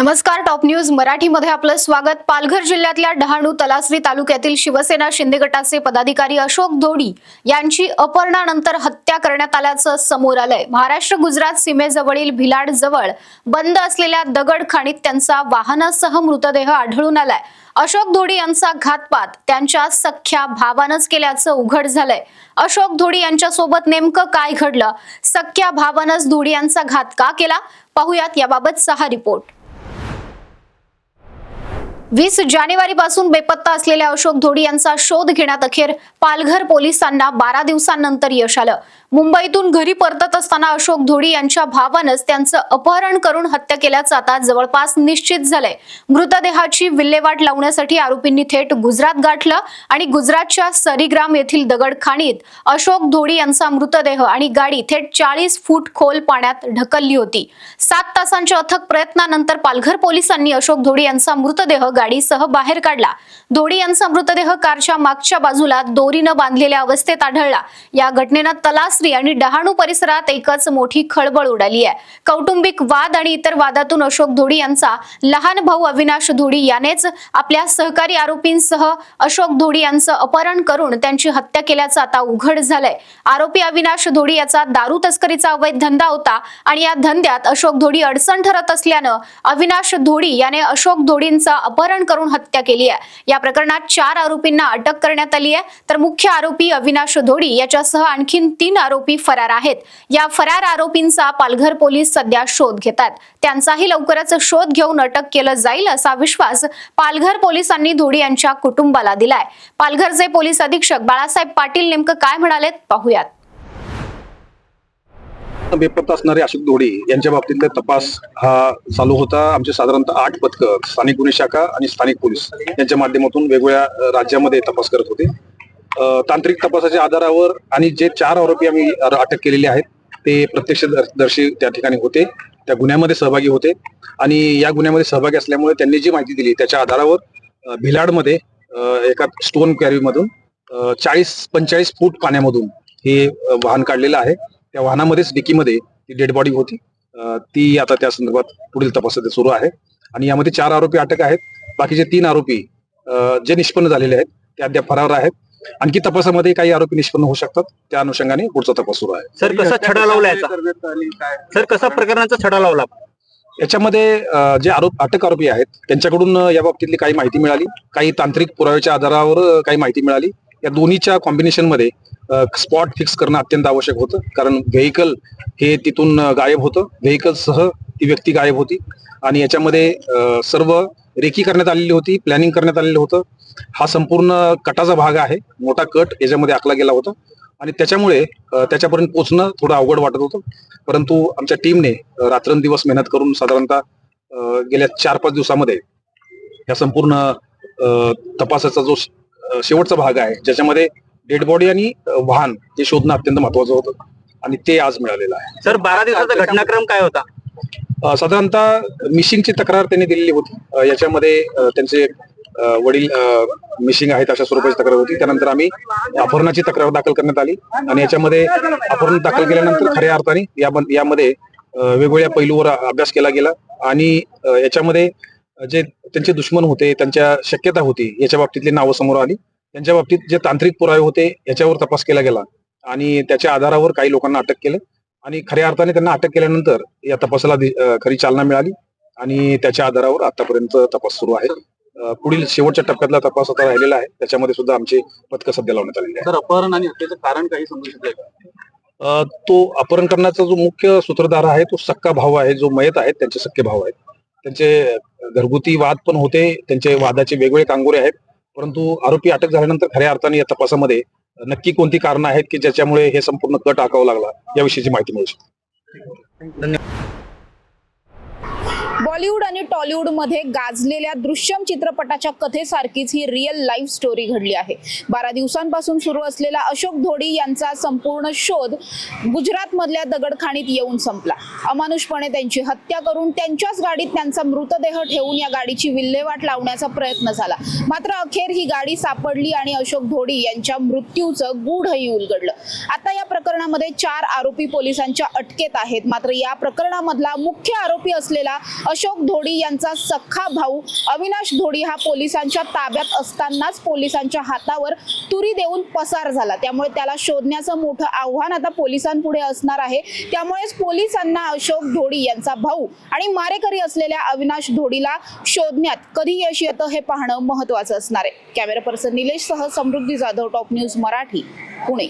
नमस्कार, top news मराठीमध्ये आपलं स्वागत। पालघर जिल्ह्यातल्या डहाणू तलासरी तालुक्यातील शिवसेना शिंदे गटाचे पदाधिकारी अशोक धोडी यांची अपहरणानंतर हत्या करण्यात आल्याचं समोर आलंय। महाराष्ट्र गुजरात सीमेजवळील भिलाड जवळ बंद असलेल्या दगड खाणीत त्यांचा वाहनासह मृतदेह आढळून आलाय। अशोक धोडी यांचा घातपात त्यांच्या सख्ख्या भावानंच केल्याचं उघड झालंय। अशोक धोडी यांच्यासोबत नेमकं काय घडलं, सख्ख्या भावानंच धोडी यांचा घात का केला, पाहुयात याबाबतचा हा रिपोर्ट। 20 जानेवारीपासून बेपत्ता असलेल्या अशोक धोडी यांचा शोध घेण्यात अखेर पालघर पोलिसांना 12 दिवसांनंतर यश आलं। मुंबईतून घरी परतत असताना अशोक धोडी यांच्या भावानंच त्यांचं अपहरण करून हत्या केल्याचं आता जवळपास निश्चित झालंय। मृतदेहाची विल्हेवाट लावण्यासाठी आरोपींनी थेट गुजरात गाठलं आणि गुजरातच्या सरीग्राम येथील दगड खाणीत अशोक धोडी यांचा मृतदेह आणि गाडी थेट 40 फूट खोल पाण्यात ढकलली होती। 7 तासांच्या अथक प्रयत्नानंतर पालघर पोलिसांनी अशोक धोडी यांचा मृतदेह गाडीसह बाहेर काढला। धोडी यांचा मृतदेह कारच्या मागच्या बाजूला दोरीनं बांधलेल्या अवस्थेत आढळला। या घटनेनं तलासरी आणि डहाणू परिसरात एकच मोठी खळबळ उडाली आहे। कौटुंबिक वाद आणि इतर वादातून अशोक धोडी यांचा लहान भाऊ अविनाश धोडी यानेच आपल्या सहकारी आरोपींसह अशोक धोडी यांचं अपहरण करून त्यांची हत्या केल्याचं आता उघड झालंय। आरोपी अविनाश धोडी याचा दारू तस्करीचा अवैध धंदा होता आणि या धंद्यात अशोक धोडी अडचण ठरत असल्यानं अविनाश धोडी याने अशोक धोडींचा अपहरण करून हत्या केली आहे। या प्रकरणात 4 आरोपींना अटक करण्यात आली आहे, तर मुख्य आरोपी अविनाश धोडी याच्यासह आणखीन 3 आरोपी फरार आहेत। या फरार आरोपींचा पालघर पोलीस सध्या शोध घेतात। त्यांचाही लवकरच शोध घेऊन अटक केलं जाईल असा विश्वास पालघर पोलिसांनी धोडी यांच्या कुटुंबाला दिलाय। पालघरचे पोलीस अधीक्षक बाळासाहेब पाटील नेमकं काय म्हणालेत पाहूयात। बेपत्ता असणारे अशोक धोडी यांच्या बाबतीतला तपास हा चालू होता। आमचे साधारणतः 8 पथकं स्थानिक गुन्हे शाखा आणि स्थानिक पोलीस यांच्या माध्यमातून वेगवेगळ्या राज्यामध्ये तपास करत होते। तांत्रिक तपासाच्या आधारावर आणि जे 4 आरोपी आम्ही अटक केलेले आहेत ते प्रत्यक्षदर्शी त्या ठिकाणी होते, त्या गुन्ह्यामध्ये सहभागी होते आणि या गुन्ह्यामध्ये सहभागी असल्यामुळे त्यांनी जी माहिती दिली त्याच्या आधारावर भिलाडमध्ये एका स्टोन क्वॅरीमधून 40-45 फूट पाण्यामधून हे वाहन काढलेलं आहे। त्या वाहनामध्येच डिकीमध्ये ती डेड बॉडी होती। ती आता त्या संदर्भात पुढील तपास सुरू आहे आणि यामध्ये 4 आरोपी अटक आहेत। बाकीचे 3 आरोपी जे निष्पन्न झालेले आहेत ते अद्याप फरार आहेत। आणखी तपासामध्ये काही आरोपी निष्पन्न होऊ शकतात, त्या अनुषंगाने पुढचा तपास सुरू आहे। सर, कसा छडा लावला सर, कसा प्रकरणाचा छडा लावला याच्यामध्ये जे अटक आरोपी आहेत त्यांच्याकडून या बाबतीतली काही माहिती मिळाली, काही तांत्रिक पुराव्याच्या आधारावर काही माहिती मिळाली। या दोन्हीच्या कॉम्बिनेशन मध्ये स्पॉट फिक्स करणं अत्यंत आवश्यक होतं, कारण व्हेकल हे तिथून गायब होतं, व्हेकल सह ती व्यक्ती गायब होती आणि याच्यामध्ये सर्व रेकी करण्यात आलेली होती, प्लॅनिंग करण्यात आलेलं होतं। हा संपूर्ण कटाचा भाग आहे, मोठा कट याच्यामध्ये आखला गेला होता आणि त्याच्यामुळे त्याच्यापर्यंत पोहोचणं थोडं अवघड वाटत होतं। परंतु आमच्या टीमने रात्रंदिवस मेहनत करून साधारणतः गेल्या 4-5 दिवसामध्ये या संपूर्ण तपासाचा जो शेवटचा भाग आहे ज्याच्यामध्ये डेड बॉडी आणि वाहन हे शोधणं अत्यंत महत्वाचं होतं आणि ते आज मिळालेलं आहे। सर, 12 दिवसाचा घटनाक्रम काय होता? साधारणतः मिशिंगची तक्रार त्यांनी दिलेली होती। याच्यामध्ये त्यांचे वडील मिशिंग आहेत अशा स्वरूपाची तक्रार होती। त्यानंतर आम्ही अपहरणाची तक्रार दाखल करण्यात आली आणि याच्यामध्ये अपहरण दाखल केल्यानंतर खऱ्या अर्थाने यामध्ये वेगवेगळ्या पैलूवर अभ्यास केला गेला आणि याच्यामध्ये जे त्यांचे दुश्मन होते, त्यांच्या शक्यता होती, याच्या बाबतीतली नावं समोर आली। त्यांच्या बाबतीत जे तांत्रिक पुरावे होते याच्यावर तपास केला गेला आणि त्याच्या आधारावर काही लोकांना अटक केलं आणि खऱ्या अर्थाने त्यांना अटक केल्यानंतर या तपासाला खरी चालना मिळाली आणि त्याच्या आधारावर आतापर्यंत तपास सुरू आहे। पुढील शेवटच्या टप्प्यातला तपास आता राहिलेला आहे, त्याच्यामध्ये सुद्धा आमचे पथकं सध्या लावण्यात आलेले आहे। सर, अपहरण आणि हत्येचं कारण काही समजू शकतंय का? तो अपहरण करण्याचा जो मुख्य सूत्रधार आहे तो सक्का भाऊ आहे, जो मयत आहेत त्यांचे सख्खे भाऊ आहेत। त्यांचे घरगुती वाद पण होते, त्यांचे वादाचे वेगवेगळे कांगोरे आहेत, परंतु आरोपी अटक झाल्यानंतर खऱ्या अर्थाने या तपासामध्ये नक्की कोणती कारणं आहेत की ज्याच्यामुळे हे संपूर्ण कट आखावा लागला याविषयीची माहिती मिळू शकते। धन्यवाद। बॉलिवूड आणि टॉलिवूड मध्ये गाजलेल्या दृश्यम चित्रपटाच्या कथेसारखीच ही रिअल लाईफ स्टोरी घडली आहे। 12 दिवसांपासून सुरू असलेला अशोक धोडी यांचा संपूर्ण शोध गुजरात मधल्या दगडखाणीत येऊन संपला। अमानुषपणे त्यांची हत्या करून त्यांच्याच गाडीत त्यांचा मृतदेह ठेवून या गाडीची विल्हेवाट लावण्याचा प्रयत्न झाला, मात्र अखेर ही गाडी सापडली आणि अशोक धोडी यांच्या मृत्यूचं गूढही उलगडलं। आता या प्रकरणामध्ये 4 आरोपी पोलिसांच्या अटकेत आहेत, मात्र या प्रकरणामधला मुख्य आरोपी असलेला अशोक धोडी यांचा सख्खा भाऊ अविनाश धोडी हा पोलिसांच्या ताब्यात असतानाच पोलिसांच्या हातावर तुरी देऊन पसार झाला। त्यामुळे त्याला शोधण्याचं मोठं आव्हान आता पोलिसांपुढे असणार आहे। त्यामुळेच पोलिसांना अशोक धोडी यांचा भाऊ आणि मारेकरी असलेल्या अविनाश धोडीला शोधण्यात कधी यश येतं हे पाहणं महत्त्वाचं असणार आहे। कॅमेरा पर्सन निलेश सह समृद्धी जाधव, टॉप न्यूज मराठी, पुणे।